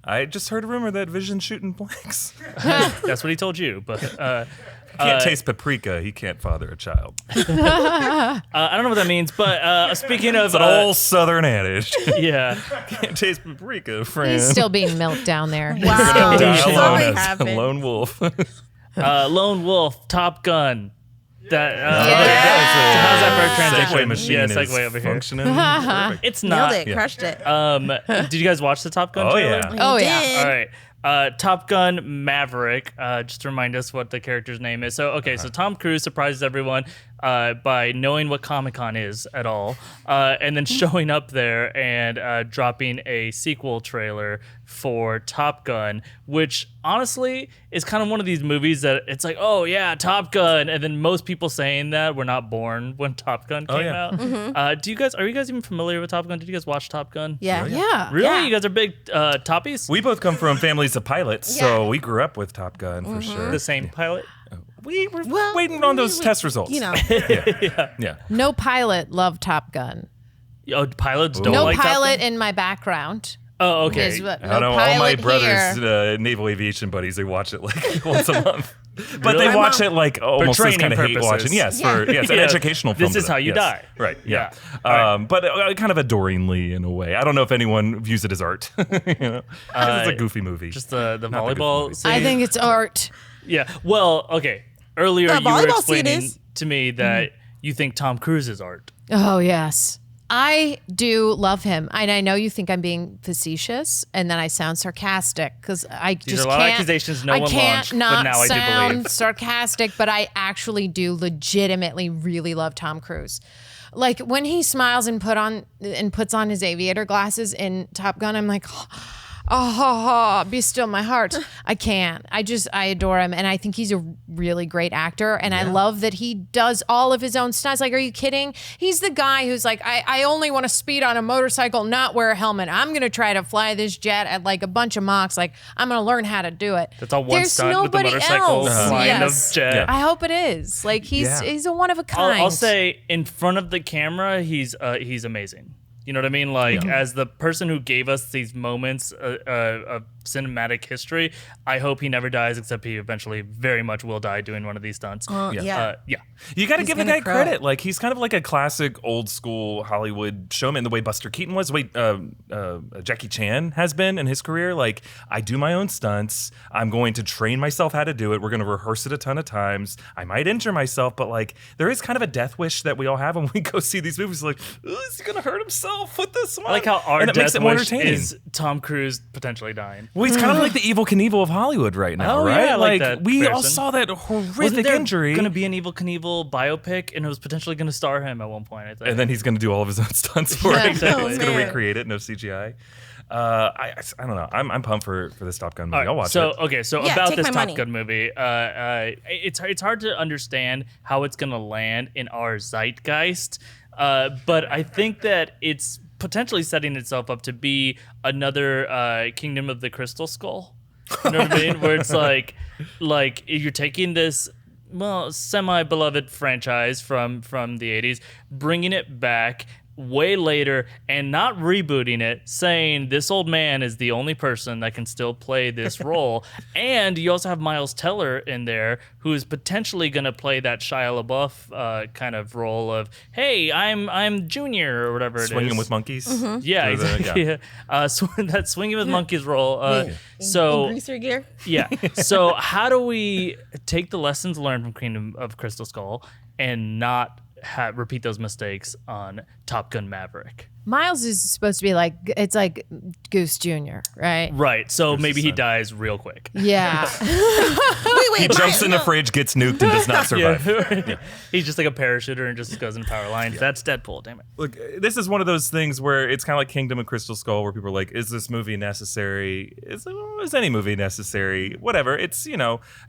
I just heard a rumor that Vision's shooting blanks. That's what he told you, but He can't taste paprika. He can't father a child. It's I don't know what that means. But speaking of, an old Southern adage. yeah, Can't taste paprika, friend. He's still being milked down there. Wow. Die Something alone as a happened. lone wolf. Lone Wolf, Top Gun. That Yeah. how's that for a transition? Segway machine Yeah, is segue over here. functioning. Perfect. It's Nailed not. it. Yeah. Crushed it. Did you guys watch the Top Gun? Oh, trailer? yeah. Oh, You yeah. did. All right. Top Gun Maverick. Just to remind us what the character's name is. So, okay, so Tom Cruise surprises everyone by knowing what Comic-Con is at all, and then showing up there and dropping a sequel trailer for Top Gun, which honestly is kind of one of these movies that it's like, oh yeah, Top Gun, and then most people saying that were not born when Top Gun came yeah. out. Are you guys even familiar with Top Gun? Did you guys watch Top Gun? Yeah. Yeah. Really? Yeah. You guys are big Toppies? We both come from families of pilots, so we grew up with Top Gun for sure. The same pilot? We were Well, waiting on those we- test results. You know. Yeah. No pilot loved Top Gun. Oh, pilots don't No like Top pilot Gun? in my background. Oh, okay. Is what- I no know all my pilot brothers, here. naval aviation buddies, they watch it like once a month. But Really? they watch it like almost as training kind of hate purposes. watching. Yes, it's an Yeah. educational film. This is to them. how you Yes. die. Right, yeah. Yeah. But kind of adoringly in a way. I don't know if anyone views it as art. You know? 'Cause it's a goofy movie. Just the Not the volleyball goofy scene. I think it's art. Yeah. Well, okay. Earlier The you were volleyball scene explaining is- to me that you think Tom Cruise is art. Oh, yes. I do love him. And I know you think I'm being facetious and then I sound sarcastic because I These just are a lot of can't. accusations no I one can't launched, but not now I do sound believe. sarcastic, but I actually do legitimately really love Tom Cruise. Like when he smiles and puts on his aviator glasses in Top Gun, I'm like, oh, be still my heart. I can't. I adore him. And I think he's a really great actor. And I love that he does all of his own stunts. Like, are you kidding? He's the guy who's like, I only want to speed on a motorcycle, not wear a helmet. I'm going to try to fly this jet at like a bunch of Machs. Like, I'm going to learn how to do it. That's all one There's stunt with the nobody motorcycle else. flying Yes. the jet. Yeah. I hope it is. Like, he's a one of a kind. I'll say in front of the camera, he's amazing. You know what I mean? Like, as the person who gave us these moments of cinematic history, I hope he never dies, except he eventually very much will die doing one of these stunts. Yeah. Yeah. You got to give the gonna guy crow. credit. Like he's kind of like a classic old school Hollywood showman, the way Buster Keaton was, the way Jackie Chan has been in his career. Like I do my own stunts. I'm going to train myself how to do it. We're going to rehearse it a ton of times. I might injure myself, but like there is kind of a death wish that we all have when we go see these movies. Like, is he going to hurt himself with this one? I like how our and it makes death it more wish entertaining. is Tom Cruise potentially dying. Well, he's kind of like the Evil Knievel of Hollywood right now, Oh, right? yeah, I like that we all comparison. saw that Wasn't horrific there injury. going to be an Evil Knievel biopic, and it was potentially going to star him at one point, I think. And then he's going to do all of his own stunts for Yeah. it. Exactly. He's going to man. recreate it, no CGI. I don't know. I'm pumped for this Top Gun movie. All right, I'll watch so, it. Okay, so Yeah, about take this my Top money. Gun movie, it's hard to understand how it's going to land in our zeitgeist, but I think that it's potentially setting itself up to be another Kingdom of the Crystal Skull. You know what I mean? Where it's like you're taking this semi-beloved franchise from the 80s, bringing it back way later and not rebooting it, saying this old man is the only person that can still play this role. And you also have Miles Teller in there, who is potentially going to play that Shia LaBeouf kind of role of, hey, I'm Junior or whatever it is. Swinging with monkeys. Yeah, exactly. That swinging with monkeys role. In greaser gear. Yeah. So how do we take the lessons learned from Kingdom of Crystal Skull and not repeat those mistakes on Top Gun Maverick? Miles is supposed to be like, it's like Goose Jr., right? Right. So maybe he dies real quick. Yeah. Wait. He jumps in the fridge, gets nuked, and does not survive. Yeah. He's just like a parachuter and just goes in power lines. That's Deadpool, damn it. Look, this is one of those things where it's kind of like Kingdom of Crystal Skull, where people are like, is this movie necessary? Is any movie necessary? Whatever. It's,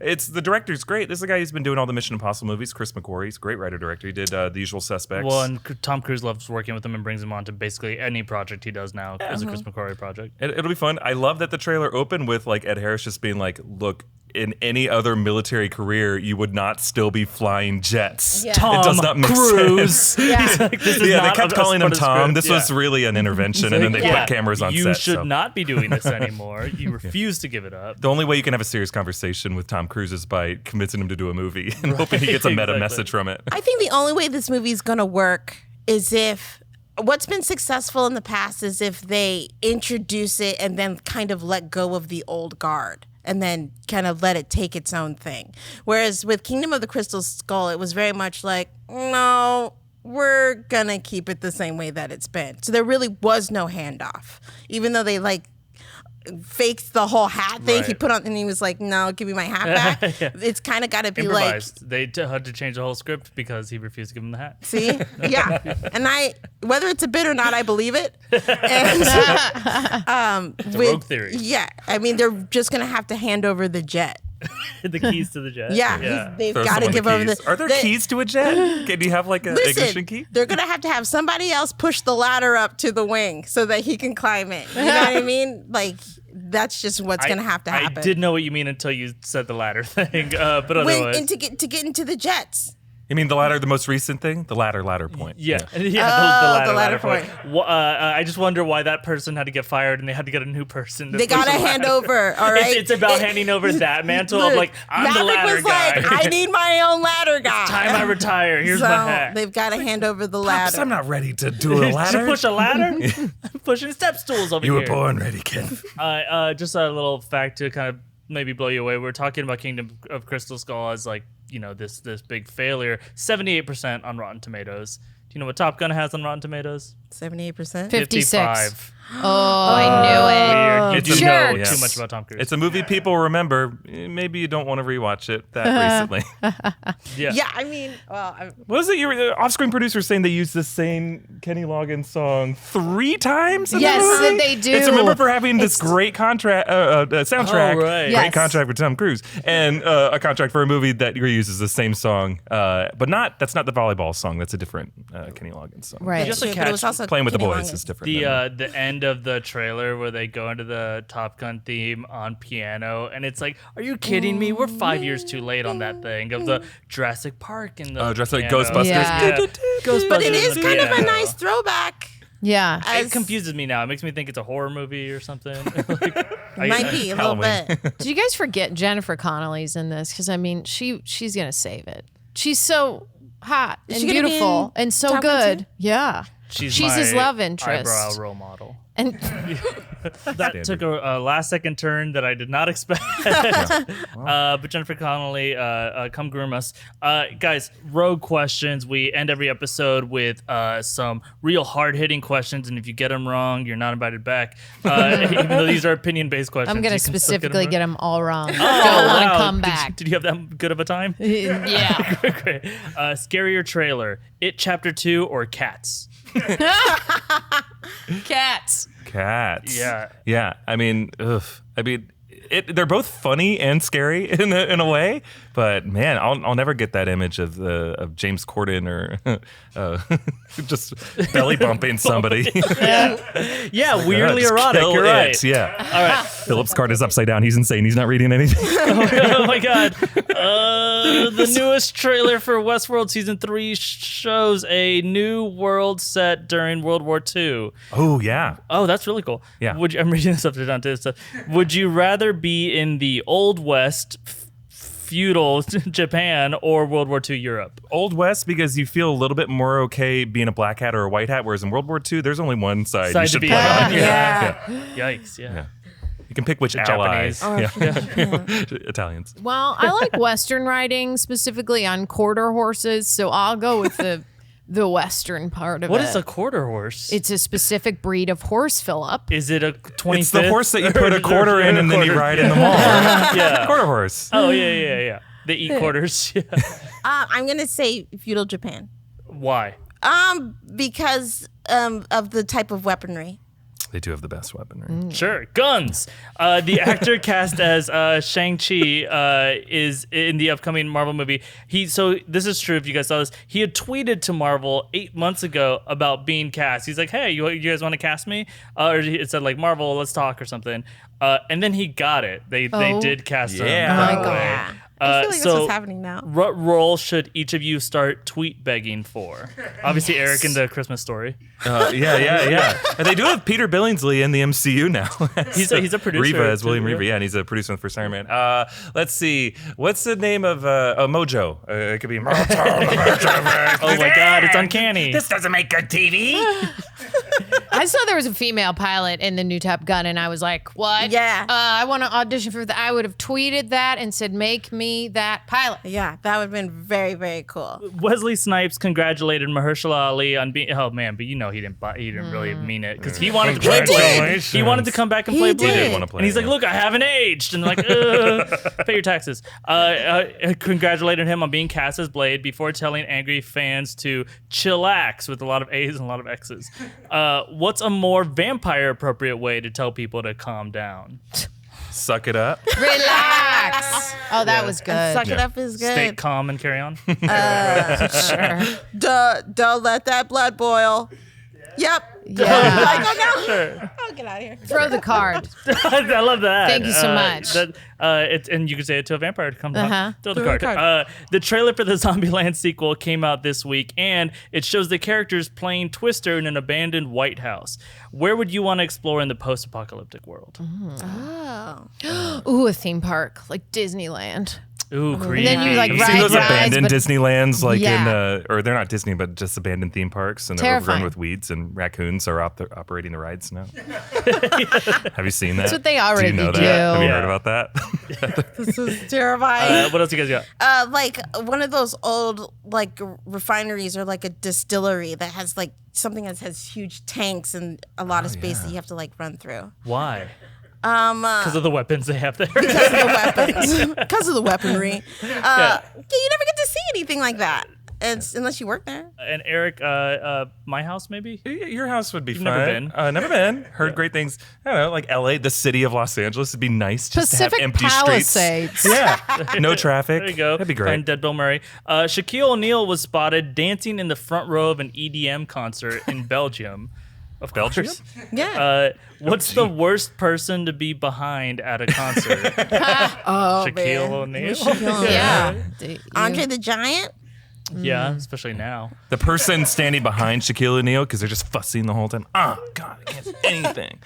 it's the director's great. This is the guy who's been doing all the Mission Impossible movies, Chris McQuarrie. He's a great writer-director. He did The Usual Suspects. Well, and Tom Cruise loves working with him and brings him on to basically any project he does now as a Chris McQuarrie project. It'll be fun. I love that the trailer opened with like Ed Harris just being like, look, in any other military career, you would not still be flying jets. Yeah. Tom It does not make Cruise. sense. Yeah. He's like, this is Yeah, they not kept a calling him part of Tom. script. This was really an intervention, and then they Yeah. put cameras on You set. should so. not be doing this anymore. You refuse to give it up. The only way you can have a serious conversation with Tom Cruise is by convincing him to do a movie and hoping he gets a meta exactly. message from it. I think the only way this movie is going to work is if what's been successful in the past is if they introduce it and then kind of let go of the old guard and then kind of let it take its own thing. Whereas with Kingdom of the Crystal Skull, it was very much like, no, we're going to keep it the same way that it's been. So there really was no handoff. Even though they faked the whole hat thing Right. he put on, and he was like, no, give me my hat back. It's kind of got to be like, Improvised. They had to change the whole script because he refused to give him the hat. see? Yeah. And whether it's a bit or not, I believe it. And It's a rogue theory. yeah, I mean, they're just going to have to hand over the jet. The keys to the jet. Yeah, they've Throw got to someone give the over keys. the. Are there they- keys to a jet? Do you have like an ignition Listen, key? they're going to have somebody else push the ladder up to the wing so that he can climb it. You know what I mean? Like, that's just what's going to have to happen. I did know what you mean until you said the ladder thing, but otherwise. And to get into the jets. You mean the ladder, the most recent thing? The ladder point. Yeah, Oh, the the ladder ladder point. I just wonder why that person had to get fired and they had to get a new person. They got to hand over, all right? It's about handing over that mantle of like, I'm the Maverick ladder was guy. like, I need my own ladder guy. Time I retire. Here's so my hat. they've got to hand over the Pops, ladder. I'm not ready to do a Did you ladder. push a ladder? I'm pushing step stools over You here. were born ready, kid. Just a little fact to kind of maybe blow you away. We're talking about Kingdom of Crystal Skull as like, this big failure. 78% on Rotten Tomatoes. Do you know what Top Gun has on Rotten Tomatoes? 78%. 56. Oh, I knew it. Weird. You do Jerks. know Yes. too much about Tom Cruise. It's a movie people remember. Maybe you don't want to rewatch it that recently. Yeah, I mean, well, What was it? You were the off-screen producer saying they used the same Kenny Loggins song 3 times in Yes, the movie? they do. It's remember for having this great contract, soundtrack, Oh, right. great Yes. contract with Tom Cruise, and a contract for a movie that reuses the same song, but that's not the volleyball song. That's a different Kenny Loggins song. Right. Just but it was also Playing with the Kenny Boys Loggins. is different. the end of the trailer where they go into the Top Gun theme on piano, and it's like, are you kidding me? We're 5 years too late on that thing of the Jurassic Park and the Jurassic piano. Ghostbusters. Yeah. Ghostbusters. But it and is the kind of a piano. nice throwback. Yeah. It confuses me now. It makes me think it's a horror movie or something. Might be a little Halloween. bit. Did you guys forget Jennifer Connelly's in this? Because I mean, she's gonna save it. She's so hot Is and she gonna be beautiful in and so Top Gun good. too? Yeah. She's his my love interest. eyebrow role model. And That took a last second turn that I did not expect. But Jennifer Connelly, come groom us. Guys, rogue questions. We end every episode with some real hard hitting questions. And if you get them wrong, you're not invited back. Even though these are opinion based questions. I'm gonna you can still specifically get them them all wrong. Go wrong. and Wow. come Did you- back. Did you have that good of a time? Yeah. Great. Scarier trailer. It Chapter 2 or Cats? Cats. Cats. Yeah. Yeah. I mean, they're both funny and scary in a way, but man, I'll never get that image of James Corden or just belly bumping somebody. Yeah, weirdly Just erotic. kill You're it, right. Yeah. All right. Philip's card is upside down. He's insane. He's not reading anything. Oh my God. The newest trailer for Westworld Season 3 shows a new world set during World War II. Oh, yeah. Oh, that's really cool. Yeah. I'm reading this up to down to stuff. Would you rather be in the Old West, feudal Japan, or World War II Europe? Old West, because you feel a little bit more okay being a black hat or a white hat, whereas in World War II, there's only one side you to should be play on. on. Yeah. Yikes, yeah. You can pick which Japanese. allies. Italians. Well, I like Western riding, specifically on quarter horses, so I'll go with the Western part of What it. is a quarter horse? It's a specific breed of horse, Philip. Is it a 25th? It's the horse that you put a quarter in and then you ride in the mall. Yeah. Quarter horse. Oh, yeah. They eat quarters. Yeah. I'm gonna say feudal Japan. Why? Because of the type of weaponry. They do have the best weaponry. Sure. Guns. The actor cast as Shang-Chi is in the upcoming Marvel movie. So this is true if you guys saw this. He had tweeted to Marvel 8 months ago about being cast. He's like, hey, you guys want to cast me? Or it said like, Marvel, let's talk or something. And then he got it. They did cast him. Yeah. right Oh my away. Yeah. I feel like that's what's happening now. What role should each of you start tweet begging for? Obviously, Eric in the Christmas Story. Yeah. And they do have Peter Billingsley in the MCU now. He's a producer. Reva is too, William yeah. Reva. Yeah, and he's a producer on the first Iron Man. Let's see. What's the name of Mojo? It could be Mojo. Oh my God, it's uncanny. This doesn't make good TV. I saw there was a female pilot in the new Top Gun, and I was like, what? Yeah. I want to audition for that. I would have tweeted that and said, make me that pilot. Yeah, that would have been very, very cool. Wesley Snipes congratulated Mahershala Ali on being. Oh man, but you know he didn't really mean it because he wanted to play Blade. Congratulations. He wanted to come back and play He Blade. did wanna play And he's it, like, yeah. "Look, I haven't aged," and like, pay your taxes. Congratulated him on being cast as Blade before telling angry fans to chillax with a lot of A's and a lot of X's. What's a more vampire appropriate way to tell people to calm down? Suck it up. Relax. Oh, that was good. Suck it up is good. Stay calm and carry on. Sure. Don't let that blood boil. Yep. Yeah. Like, oh no. Sure. Oh, get out of here. Throw the card. I love that. Thank you so much. And you can say it to a vampire to come Uh-huh. throw the Throw the card. card. The trailer for the Zombieland sequel came out this week, and it shows the characters playing Twister in an abandoned White House. Where would you want to explore in the post-apocalyptic world? Oh. Ooh, a theme park like Disneyland. Ooh, creepy. then you, like, Have you seen ride those rides, abandoned but- Disneylands, like Yeah. or they're not Disney, but just abandoned theme parks, and they're Terrifying. overrun with weeds, and raccoons are operating the rides now. Have you seen that? That's what they already do. You know do. that? Have you Yeah. heard about that? This is terrifying. What else you guys got? Like one of those old like refineries or like a distillery that has like something that has huge tanks and a lot of space that you have to like run through. Why? Because of the weapons they have there. Because of the weapons. Because of the weaponry. You never get to see anything like that. Unless you work there. And Eric, my house maybe? Your house would be You've fun. never been? Never been. Heard great things. I don't know, like LA, the city of Los Angeles. It'd be nice just Pacific to have empty Palisades. streets. Yeah. No traffic. There you go. That'd be great. Find Dead Bill Murray. Shaquille O'Neal was spotted dancing in the front row of an EDM concert in Belgium. Of Belgium? course. Yeah. What's the worst person to be behind at a concert? Oh, Shaquille man. O'Neal. Yeah. Andre the Giant? Yeah, especially now. The person standing behind Shaquille O'Neal, because they're just fussing the whole time. Oh, God, I can't see anything.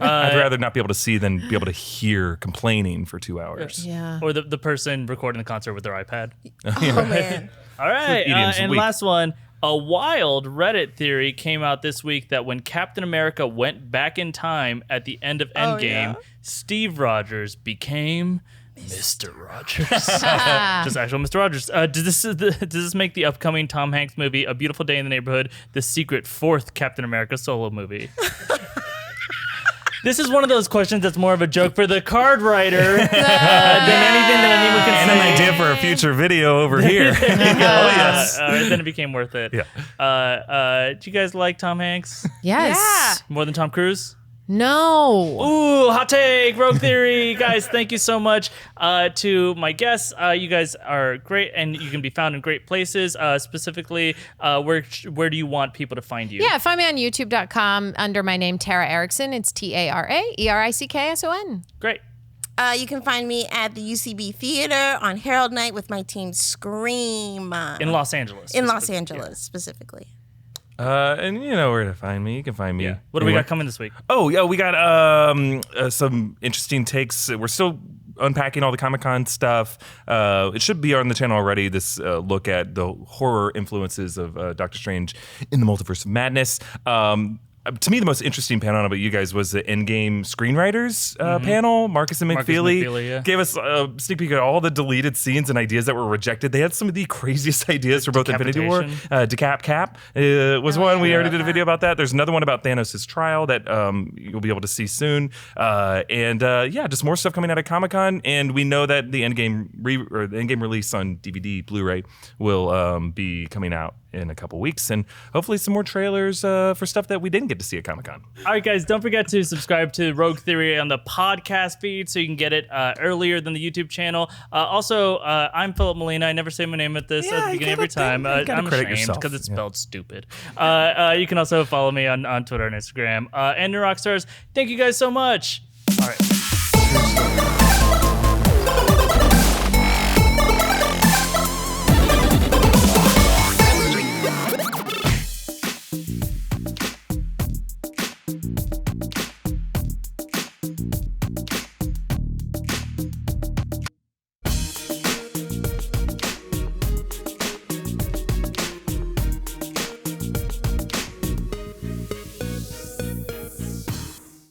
I'd rather not be able to see than be able to hear complaining for 2 hours. Yeah. Or the person recording the concert with their iPad. Oh, man. All right, Idioms and week. last one. A wild Reddit theory came out this week that when Captain America went back in time at the end of Endgame, yeah? Steve Rogers became Mr. Rogers. Just actual Mr. Rogers. Does this make the upcoming Tom Hanks movie, A Beautiful Day in the Neighborhood, the secret fourth Captain America solo movie? This is one of those questions that's more of a joke for the card writer than anything that anyone can And say. an idea for a future video over here. Yes. Then it became worth it. Yeah. Do you guys like Tom Hanks Yes. more than Tom Cruise? No. Ooh, hot take, Rogue Theory. Guys, thank you so much to my guests. You guys are great, and you can be found in great places. Specifically, where do you want people to find you? Yeah, find me on youtube.com under my name, Tara Erickson. It's TaraErickson. Great. You can find me at the UCB Theater on Herald Night with my team Scream. In Los Angeles. In Los Angeles, specifically. And you know where to find me. You can find me. Yeah. What do we got coming this week? Oh, yeah, we got some interesting takes. We're still unpacking all the Comic-Con stuff. It should be on the channel already, this look at the horror influences of Doctor Strange in the Multiverse of Madness. To me, the most interesting panel about you guys was the Endgame screenwriters panel. Marcus and McFeely gave us a sneak peek at all the deleted scenes and ideas that were rejected. They had some of the craziest ideas for both Infinity War. Decap Cap was one. We already did a video about that. There's another one about Thanos' trial that you'll be able to see soon. Just more stuff coming out of Comic-Con. And we know that the Endgame release on DVD, Blu-ray will be coming out in a couple weeks, and hopefully some more trailers for stuff that we didn't get to see at Comic-Con. All right, guys, don't forget to subscribe to Rogue Theory on the podcast feed so you can get it earlier than the YouTube channel. I'm Filup Molina. I never say my name at the beginning every time. I'm ashamed because it's spelled stupid. You can also follow me on Twitter and Instagram. And Rockstars, thank you guys so much.